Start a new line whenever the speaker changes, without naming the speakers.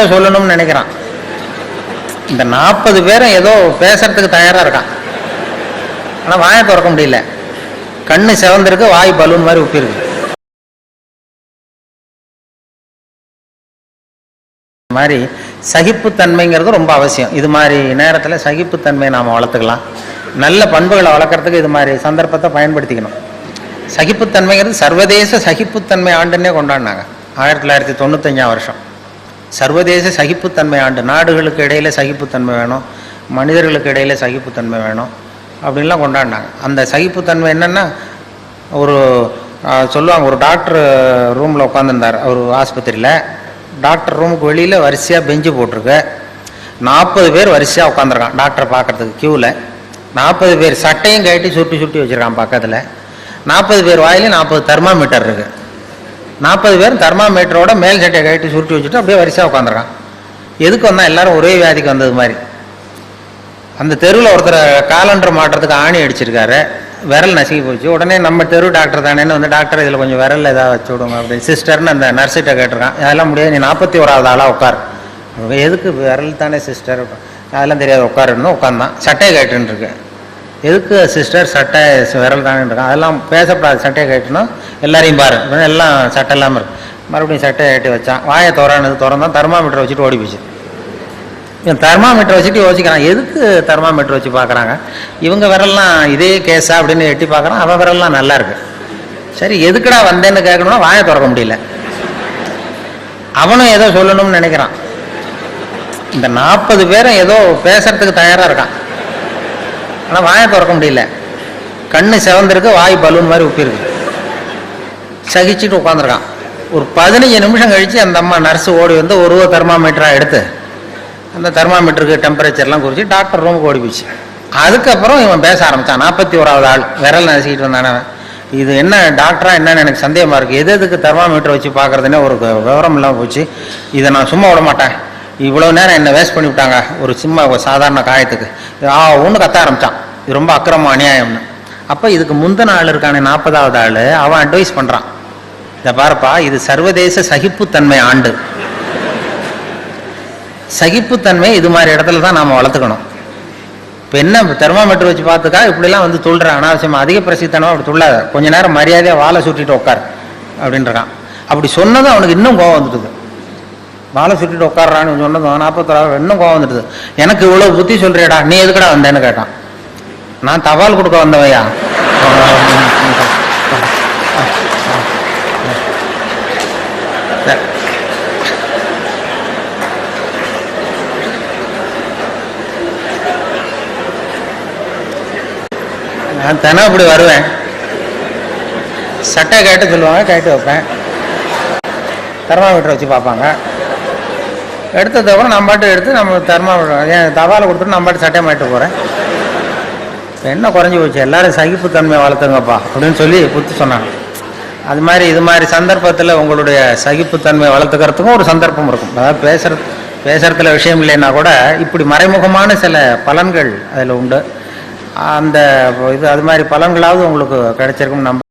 சொல்லணும்னு நினைக்கிறான். இந்த 40 பேரும் ஏதோ பேசுறதுக்கு தயாரா இருக்கான். ஆனா வாயை திறக்க முடியல. கண்ணு செவந்திருக்கு, வாய் பலூன் மாதிரி உப்பிருக்கு. மாதிரி சகிப்புத்தன்மைங்கிறது ரொம்ப அவசியம். இது மாதிரி நேரத்தில் சகிப்புத்தன்மையை நாம் வளர்த்துக்கலாம். நல்ல பண்புகளை வளர்க்குறதுக்கு இது மாதிரி சந்தர்ப்பத்தை பயன்படுத்திக்கணும். சகிப்புத்தன்மைங்கிறது சர்வதேச சகிப்புத்தன்மை ஆண்டுன்னே கொண்டாடினாங்க 1995 வருஷம். சர்வதேச சகிப்புத்தன்மை ஆண்டு. நாடுகளுக்கு இடையில் சகிப்புத்தன்மை வேணும், மனிதர்களுக்கு இடையில் சகிப்புத்தன்மை வேணும் அப்படின்லாம் கொண்டாடினாங்க. அந்த சகிப்புத்தன்மை என்னென்னா, ஒரு சொல்லுவாங்க, ஒரு டாக்டர் ரூமில் உட்காந்துருந்தார் அவர் ஆஸ்பத்திரியில். டாக்டர் ரூமுக்கு வெளியில் வரிசையாக பெஞ்சு போட்டிருக்கு. 40 பேர் வரிசையாக உட்காந்துருக்கான் டாக்டரை பார்க்குறதுக்கு க்யூவில். 40 பேர் சட்டையும் கட்டி சுட்டி சுட்டி வச்சுருக்கான் பக்கத்தில். 40 பேர் வாயிலையும் 40 தெர்மாமீட்டர் இருக்குது. 40 பேர் தெர்மாமீட்டரோட மேல் சட்டையை கட்டி சுருட்டி வச்சுட்டு அப்படியே வரிசையாக உட்காந்துருக்கான். எதுக்கு வந்தால் எல்லாரும் ஒரே வியாதிக்கு வந்தது மாதிரி. அந்த தெருவில் ஒருத்தர் காலண்டர் மாட்டுறதுக்கு ஆணி அடிச்சிருக்காரு, விரல் நசுக்கி போச்சு. உடனே நம்ம தெரு டாக்டர் தானேன்னு வந்து, டாக்டர் இதில் கொஞ்சம் விரல் ஏதாவது வச்சு விடுங்க அப்படின்னு சிஸ்டர்னு அந்த நர்ஸிட்ட கேட்டிருக்கான். அதெல்லாம் முடியாது, நீ 41வது ஆளாக உட்கார். எதுக்கு? விரல் தானே சிஸ்டர், அதெல்லாம் தெரியாது, உட்காருன்னு உட்காந்தான். சட்டையை கேட்டுன்னு இருக்கு. எதுக்கு சிஸ்டர்? சட்டை விரல் தானே இருக்கான். அதெல்லாம் பேசப்படாது, சட்டையை கேட்டுணும் எல்லாரையும் பாரு. எல்லாம் சட்டை இல்லாமல் இருக்கு. மறுபடியும் சட்டையை கட்டி வச்சான். வாயை திறந்தான், தெர்மாமீட்டரை வச்சுட்டு ஓடி போச்சு. இவன் தெர்மாமீட்டரை வச்சுட்டு யோசிக்கிறான், எதுக்கு தெர்மாமீட்டர் வச்சு பார்க்குறாங்க, இவங்க விரல்லாம் இதே கேஸா அப்படின்னு எட்டி பார்க்குறான். அவன் விரல்லாம் நல்லா இருக்கு. சரி, எதுக்குடா வந்தேன்னு கேட்கணும்னா வாயை திறக்க முடியல. அவனும் ஏதோ சொல்லணும்னு நினைக்கிறான். இந்த 40 பேரும் ஏதோ பேசுறதுக்கு தயாராக இருக்கான். ஆனால் வாயை திறக்க முடியல. கண்ணு செவந்திருக்கு, வாய் பலூன் மாதிரி உப்பிருக்கு. சகிச்சுட்டு உட்காந்துருக்கான். ஒரு 15 நிமிஷம் கழித்து அந்த அம்மா நர்ஸு ஓடி வந்து ஒரு தெர்மாமீட்டராக எடுத்து அந்த தெர்மாமீட்டருக்கு டெம்பரேச்சர்லாம் குறித்து டாக்டர் ரூமுக்கு ஓடி போச்சு. அதுக்கப்புறம் இவன் பேச ஆரம்பித்தான். 41வது ஆள் விரல் நசுக்கிட்டு வந்தானே. இது என்ன டாக்டரா என்னன்னு எனக்கு சந்தேகமாக இருக்குது. எதுக்கு தெர்மாமீட்டர் வச்சு பார்க்குறதுனே ஒரு விவரம் இல்லாமல் போச்சு. இதை நான் சும்மா விட மாட்டேன். இவ்வளோ நேரம் என்னை வேஸ்ட் பண்ணி விட்டாங்க ஒரு சும்மா சாதாரண காயத்துக்கு. ஒன்று கத்த ஆரம்பித்தான், இது ரொம்ப அக்கிரமம், அநியாயம்னு. அப்போ இதுக்கு முந்தின ஆள் இருக்கானே 40வது ஆள், அவன் அட்வைஸ் பண்ணுறான், இதை பாருப்பா, இது சர்வதேச சகிப்புத்தன்மை ஆண்டு. சகிப்புத்தன்மை இது மாதிரி இடத்துல தான் நாம் வளர்த்துக்கணும். இப்போ என்ன தெர்மாமீட்டர் வச்சு பார்த்துக்கா இப்படிலாம் வந்து துள்ளுறான் அனாவசியமாக, அதிக பிரசித்தனமாக அப்படி துள்ளாத, கொஞ்ச நேரம் மரியாதையாக வாழை சுட்டிட்டு உட்கார் அப்படின்றான். அப்படி சொன்னதும் அவனுக்கு இன்னும் கோவம் வந்துட்டுது. வாழை சுட்டிட்டு உட்காடுறான்னு சொன்னதும் 41 இன்னும் கோவம் வந்துட்டுது. எனக்கு இவ்வளோ புத்தி சொல்றியடா, நீ எதுக்கடா வந்தேன்னு கேட்டான். நான் தபால் கொடுக்க வந்தவையா? நான் தானே அப்படி வருவேன். சட்டை கேட்டு சொல்லுவாங்க, கேட்டு வைப்பேன். தெர்மாமீட்டர் வச்சு பார்ப்பாங்க. எடுத்ததுக்கப்புறம் நம்ம பாட்டு எடுத்து நம்ம தெர்மாமீட்டர் ஏன் தபாலை கொடுத்துட்டு நம்ம பாட்டு சட்டை மாட்டு போகிறேன். என்ன குறைஞ்சி போச்சு, எல்லாரும் சகிப்புத்தன்மை வளர்த்துங்கப்பா அப்படின்னு சொல்லி புத்தி சொன்னாங்க. அது மாதிரி இது மாதிரி சந்தர்ப்பத்தில் உங்களுடைய சகிப்புத்தன்மை வளர்த்துக்கிறதுக்கும் ஒரு சந்தர்ப்பம் இருக்கும். அதாவது பேசுறதுல விஷயம் இல்லைன்னா கூட இப்படி மறைமுகமான சில பலன்கள் அதில் உண்டு. அந்த இது அது மாதிரி பலன்களாவது உங்களுக்கு கிடைச்சிருக்கும் நம்ப